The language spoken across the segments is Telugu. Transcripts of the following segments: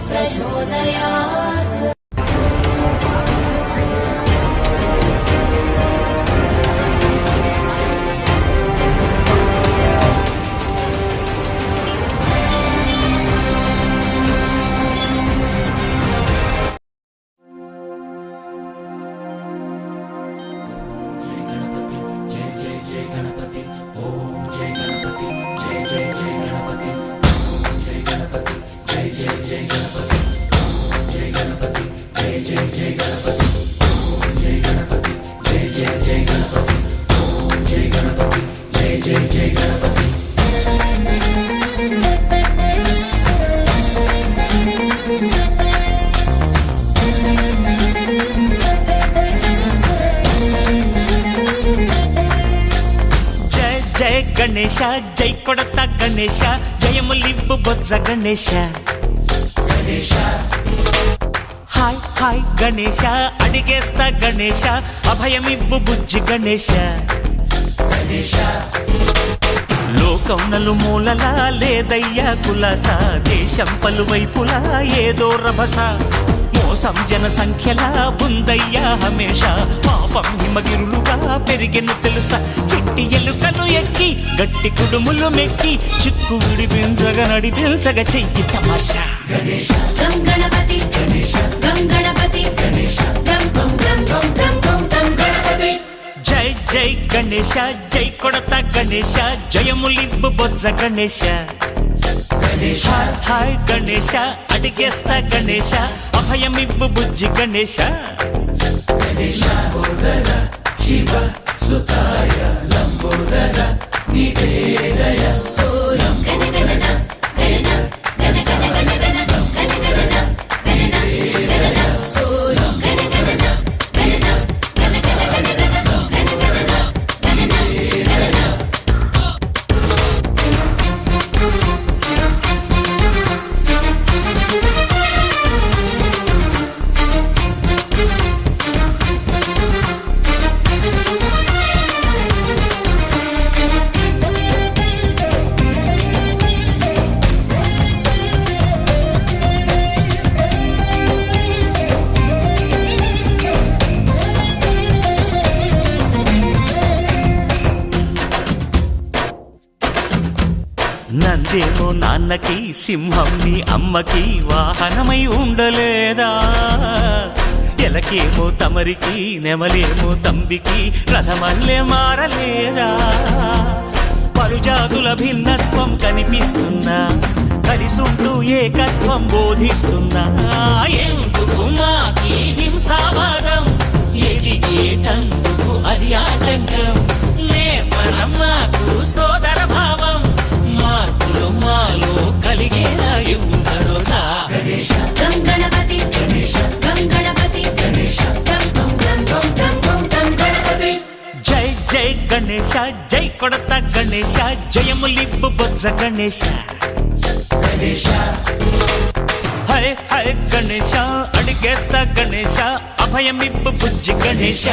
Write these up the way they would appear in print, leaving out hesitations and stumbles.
प्रचोदयात्। జయ గణేశ జై కొడత గణేశ జయములివ్వు బొజ్జ గణేశ హాయ్ హాయ్ గణేశ అడిగేస్తా గణేశ అభయమివ్వు బుజ్జి గణేశ లోకం నలుమూలలా లేదయ్యా కులాస దేశం పలువైపులా ఏదో రభస మోసం జన సంఖ్యలా బుందయ్యా హమేష పాపం హిమగిరులుగా పెరిగెను తెలుసా చిట్టి ఎలుకను ఎక్కి గట్టి కుడుములు మెక్కి చిక్కు విడిపించగా నడిపించగా చెయ్యి తమాషా గం గణపతి గం గణపతి గం గం గం గం గం గం గం గణపతి. జై జై గణేశ జై కొడత గణేశ జయములివ్వు బొజ్జ గణేశ హాయ్ గణేశ అడిగేస్తా గణేశ అభయమివ్వు బుజ్జి గణేశ శివ సుతాయ లంబోదర నివేదయ నందేమో నాన్నకి సింహం నీ అమ్మకి వాహనమై ఉండలేదా ఎలకేమో తమరికి నెమలేమో తంబికి రథమల్లే మారలేదా పలుజాతుల భిన్నత్వం కనిపిస్తున్నా కలిసుంటూ ఏకత్వం బోధిస్తున్నా ఎందుకు మాకి హింసావాదం ఎదిగేటందుకు అది ఆటంకం నేపరం మాకు సోదర భావం మార్పులు మాలో కలిగేలా భరోసా గం గణపతి గం గణపతి గం గం గం గం గం గం గం గణపతి. జై జై గణేశ జై కొడత గణేశ జయములివ్వు బొజ్జ గణేశ హై హై గణేశ అడిగేస్తా గణేశ అభయమివ్వు బుజ్జి గణేశ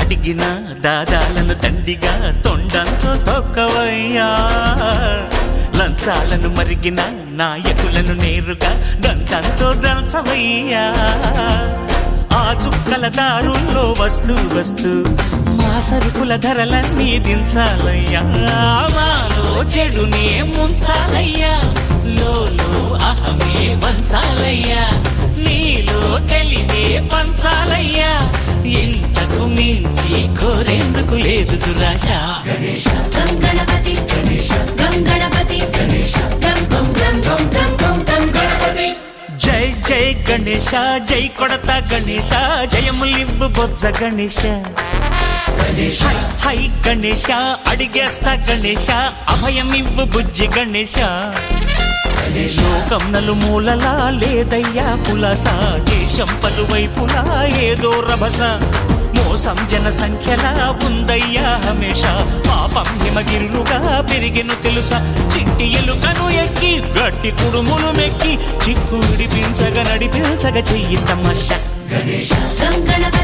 అడిగిన దాదాలను దండిగా తొండంతో తొక్కవయ్యా లంచాలను మరిగిన నాయకులను నేరుగా దంతంతో దంచవయ్యా ఆ చుక్కల దారుల్లో వస్తూ వస్తూ మా సరుకుల ధరలన్నీ దించాలయ్యా మాలో చెడునే ముంచాలయ్యా లోలో అహమే వంచాలయ్యా నీలో తెలివే పంచాలయ్యా ఇంతకు మించి కోరేందుకు లేదు దురాశ గం గణపతి గం గణేశ జై కొడతా గణేశ జయములివ్వు బొజ్జ గణేశ హై హై గణేశ అడిగేస్తా గణేశ అభయమివ్వు బుజ్జి గణేశ లోకం నలుమూలలా లేదయ్యా పులస దేశం పలువైపులా ఏదో రభస మోసం జన సంఖ్యలా ఉందయ్యా హమేష పాపం హిమగిరులుగా పెరిగెను తెలుసా చిట్టి ఎలుకను ఎక్కి గట్టి కుడుములు మెక్కి చిక్కు విడిపించగా నడిపించగా చెయ్యి తమాష గం గణపతి